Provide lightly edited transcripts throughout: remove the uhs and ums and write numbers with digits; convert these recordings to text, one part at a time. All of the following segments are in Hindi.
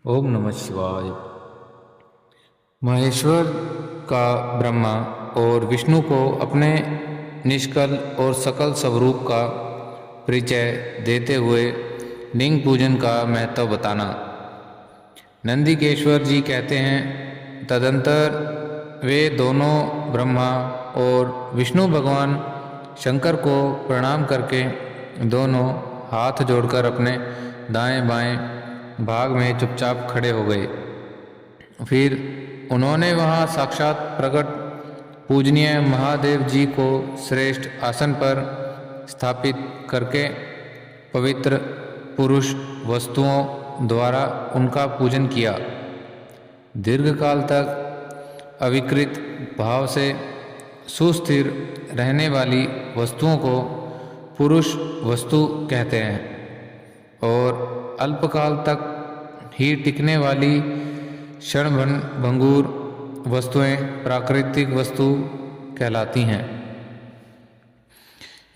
ओम नमः शिवाय। महेश्वर का ब्रह्मा और विष्णु को अपने निष्कल और सकल स्वरूप का परिचय देते हुए लिंग पूजन का महत्व बताना। नंदिकेश्वर जी कहते हैं, तदंतर वे दोनों ब्रह्मा और विष्णु भगवान शंकर को प्रणाम करके दोनों हाथ जोड़कर अपने दाएं बाएं भाग में चुपचाप खड़े हो गए। फिर उन्होंने वहां साक्षात प्रकट पूजनीय महादेव जी को श्रेष्ठ आसन पर स्थापित करके पवित्र पुरुष वस्तुओं द्वारा उनका पूजन किया। दीर्घकाल तक अविकृत भाव से सुस्थिर रहने वाली वस्तुओं को पुरुष वस्तु कहते हैं और अल्पकाल तक ही टिकने वाली क्षण भंगुर वस्तुएं प्राकृतिक वस्तु कहलाती हैं।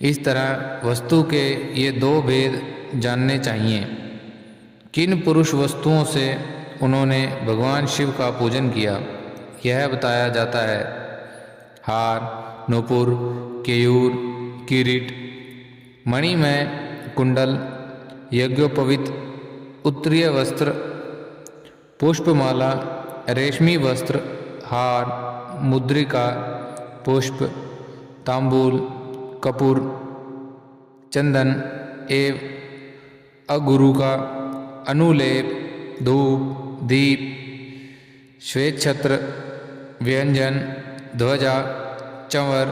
इस तरह वस्तु के ये दो भेद जानने चाहिए। किन पुरुष वस्तुओं से उन्होंने भगवान शिव का पूजन किया, यह बताया जाता है। हार, नूपुर, केयूर, किरीट, मणिमय कुंडल, यज्ञोपवीत उत्तरीय वस्त्र, पुष्पमाला, रेशमी वस्त्र, हार, मुद्रिका, पुष्प, तांबूल, कपूर, चंदन एवं अगुरु का अनुलेप, धूप, दीप, श्वेत छत्र, व्यंजन, ध्वजा, चंवर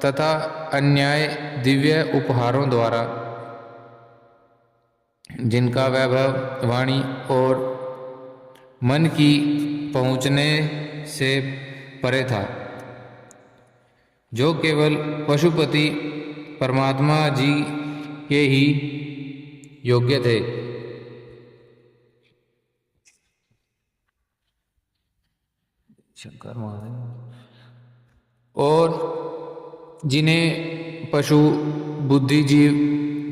तथा अन्याय दिव्य उपहारों द्वारा जिनका वैभव वाणी और मन की पहुँचने से परे था, जो केवल पशुपति परमात्मा जी के ही योग्य थे। शंकर महादेव और जिन्हें पशु बुद्धिजीव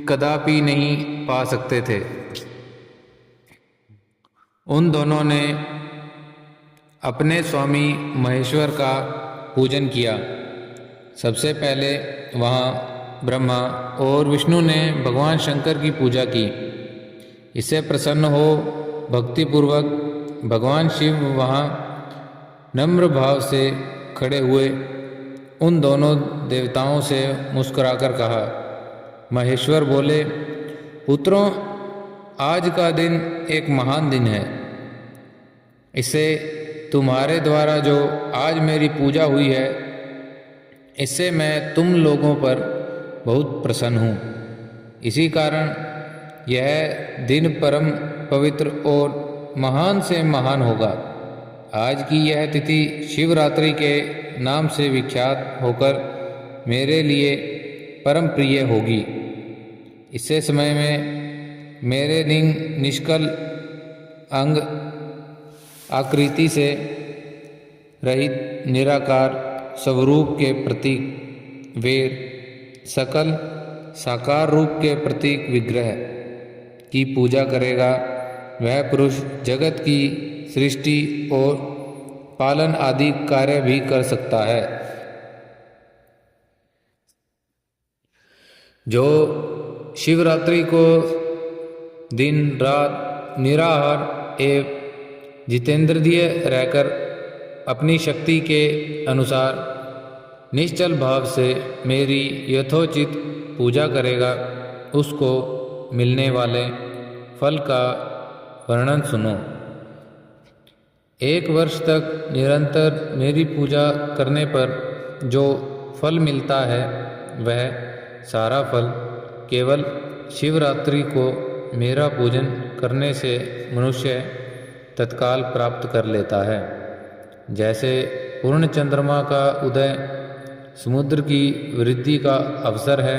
कदापि नहीं पा सकते थे, उन दोनों ने अपने स्वामी महेश्वर का पूजन किया। सबसे पहले वहाँ ब्रह्मा और विष्णु ने भगवान शंकर की पूजा की। इससे प्रसन्न हो भक्तिपूर्वक भगवान शिव वहाँ नम्र भाव से खड़े हुए उन दोनों देवताओं से मुस्कुराकर कहा। महेश्वर बोले, पुत्रों, आज का दिन एक महान दिन है। इससे तुम्हारे द्वारा जो आज मेरी पूजा हुई है, इससे मैं तुम लोगों पर बहुत प्रसन्न हूँ। इसी कारण यह दिन परम पवित्र और महान से महान होगा। आज की यह तिथि शिवरात्रि के नाम से विख्यात होकर मेरे लिए परम प्रिय होगी। इससे समय में मेरे लिंग निष्कल अंग आकृति से रहित निराकार स्वरूप के प्रतीक वेद, सकल साकार रूप के प्रतीक विग्रह की पूजा करेगा। वह पुरुष जगत की सृष्टि और पालन आदि कार्य भी कर सकता है। जो शिवरात्रि को दिन रात निराहार एवं जितेंद्रिय रहकर अपनी शक्ति के अनुसार निश्चल भाव से मेरी यथोचित पूजा करेगा, उसको मिलने वाले फल का वर्णन सुनो। 1 वर्ष तक निरंतर मेरी पूजा करने पर जो फल मिलता है, वह सारा फल केवल शिवरात्रि को मेरा पूजन करने से मनुष्य तत्काल प्राप्त कर लेता है। जैसे पूर्ण चंद्रमा का उदय समुद्र की वृद्धि का अवसर है,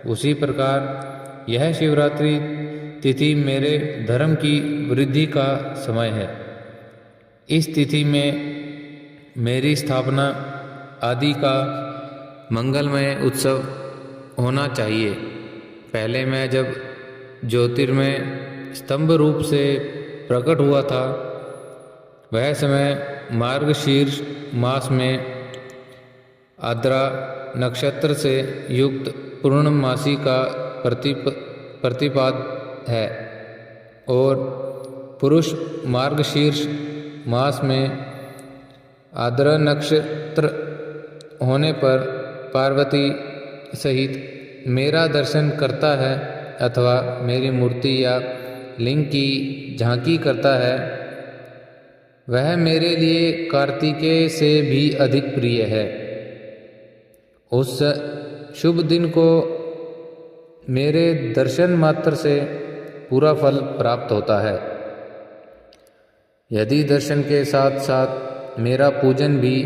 उसी प्रकार यह शिवरात्रि तिथि मेरे धर्म की वृद्धि का समय है। इस तिथि में मेरी स्थापना आदि का मंगलमय उत्सव होना चाहिए। पहले मैं जब ज्योतिर्मय स्तंभ रूप से प्रकट हुआ था वह समय मार्गशीर्ष मास में आद्रा नक्षत्र से युक्त पूर्णमासी का प्रतिपाद है और पुरुष मार्गशीर्ष मास में आद्रा नक्षत्र होने पर पार्वती सहित मेरा दर्शन करता है अथवा मेरी मूर्ति या लिंग की झांकी करता है, वह मेरे लिए कार्तिकेय से भी अधिक प्रिय है। उस शुभ दिन को मेरे दर्शन मात्र से पूरा फल प्राप्त होता है। यदि दर्शन के साथ साथ मेरा पूजन भी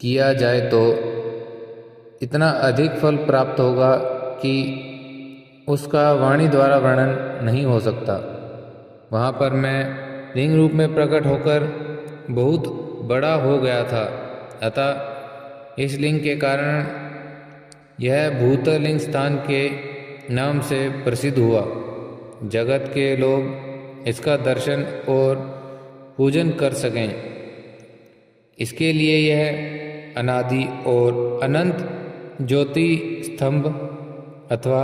किया जाए तो इतना अधिक फल प्राप्त होगा कि उसका वाणी द्वारा वर्णन नहीं हो सकता। वहाँ पर मैं लिंग रूप में प्रकट होकर बहुत बड़ा हो गया था, अतः इस लिंग के कारण यह भूतलिंग स्थान के नाम से प्रसिद्ध हुआ। जगत के लोग इसका दर्शन और पूजन कर सकें, इसके लिए यह अनादि और अनंत ज्योति स्तंभ अथवा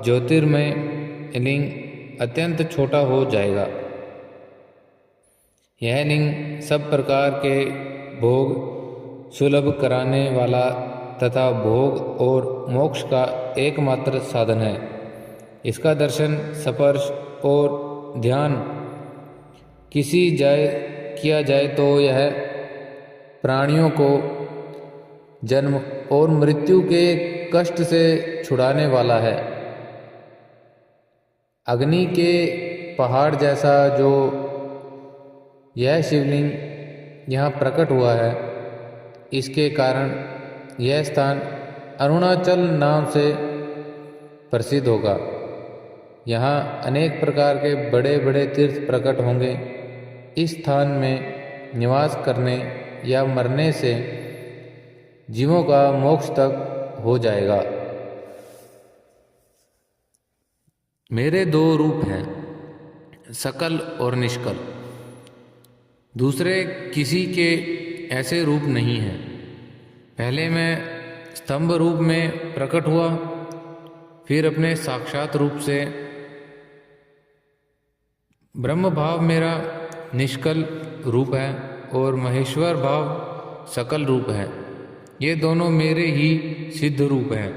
ज्योतिर्मय लिंग अत्यंत छोटा हो जाएगा। यह लिंग सब प्रकार के भोग सुलभ कराने वाला तथा भोग और मोक्ष का एकमात्र साधन है। इसका दर्शन, स्पर्श और ध्यान किया जाए तो यह प्राणियों को जन्म और मृत्यु के कष्ट से छुड़ाने वाला है। अग्नि के पहाड़ जैसा जो यह शिवलिंग यहाँ प्रकट हुआ है, इसके कारण यह स्थान अरुणाचल नाम से प्रसिद्ध होगा। यहाँ अनेक प्रकार के बड़े बड़े तीर्थ प्रकट होंगे। इस स्थान में निवास करने या मरने से जीवों का मोक्ष तक हो जाएगा। मेरे दो रूप हैं, सकल और निष्कल। दूसरे किसी के ऐसे रूप नहीं हैं। पहले मैं स्तंभ रूप में प्रकट हुआ, फिर अपने साक्षात रूप से। ब्रह्म भाव मेरा निष्कल रूप है और महेश्वर भाव सकल रूप है। ये दोनों मेरे ही सिद्ध रूप हैं।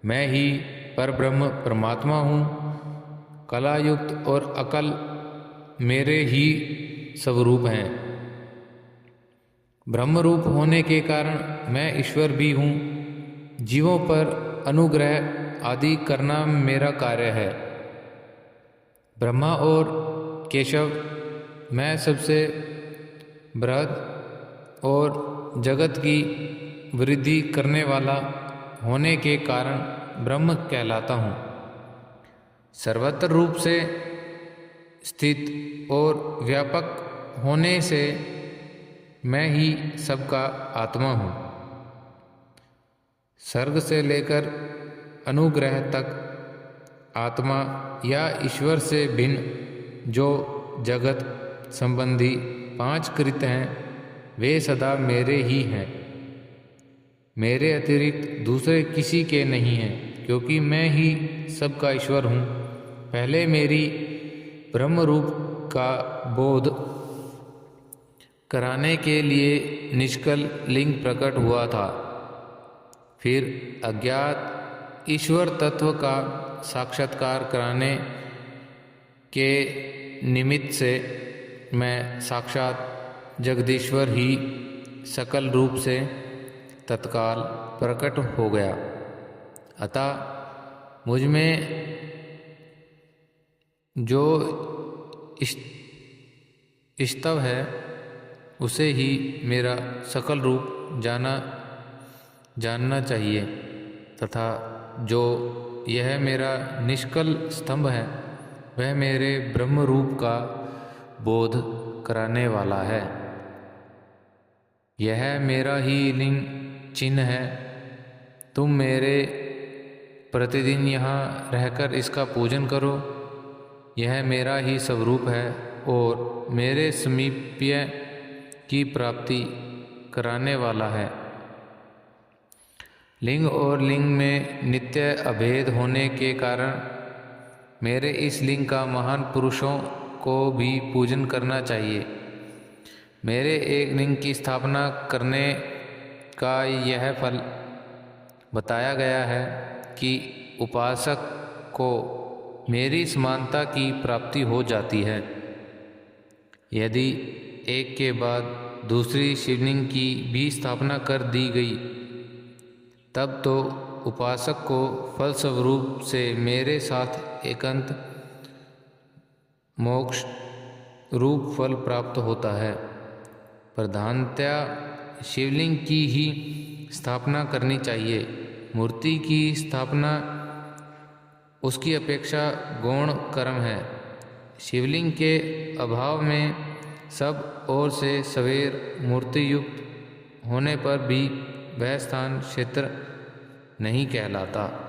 मैं ही परब्रह्म परमात्मा हूँ। कलायुक्त और अकल मेरे ही स्वरूप हैं। ब्रह्म रूप होने के कारण मैं ईश्वर भी हूँ। जीवों पर अनुग्रह आदि करना मेरा कार्य है। ब्रह्मा और केशव मैं सबसे बृहद और जगत की वृद्धि करने वाला होने के कारण ब्रह्म कहलाता हूँ। सर्वत्र रूप से स्थित और व्यापक होने से मैं ही सबका आत्मा हूँ। सर्ग से लेकर अनुग्रह तक आत्मा या ईश्वर से भिन्न जो जगत संबंधी 5 कृत्य हैं, वे सदा मेरे ही हैं। मेरे अतिरिक्त दूसरे किसी के नहीं हैं, क्योंकि मैं ही सबका ईश्वर हूँ। पहले मेरी ब्रह्म रूप का बोध कराने के लिए निष्कल लिंग प्रकट हुआ था। फिर अज्ञात ईश्वर तत्व का साक्षात्कार कराने के निमित्त से मैं साक्षात जगदीश्वर ही सकल रूप से तत्काल प्रकट हो गया। अतः मुझ में जो स्तव है उसे ही मेरा सकल रूप जानना चाहिए, तथा जो यह मेरा निष्कल स्तंभ है वह मेरे ब्रह्म रूप का बोध कराने वाला है। यह मेरा ही लिंग चिन्ह है। तुम मेरे प्रतिदिन यहाँ रहकर इसका पूजन करो। यह मेरा ही स्वरूप है और मेरे समीप्य की प्राप्ति कराने वाला है। लिंग और लिंग में नित्य अभेद होने के कारण मेरे इस लिंग का महान पुरुषों को भी पूजन करना चाहिए। मेरे एक लिंग की स्थापना करने का यह फल बताया गया है कि उपासक को मेरी समानता की प्राप्ति हो जाती है। यदि एक के बाद दूसरी शिवलिंग की भी स्थापना कर दी गई तब तो उपासक को फलस्वरूप से मेरे साथ एकांत मोक्ष रूप फल प्राप्त होता है। प्रधानतया शिवलिंग की ही स्थापना करनी चाहिए। मूर्ति की स्थापना उसकी अपेक्षा गौण कर्म है। शिवलिंग के अभाव में सब ओर से सवेर मूर्ति युक्त होने पर भी वह स्थान क्षेत्र नहीं कहलाता।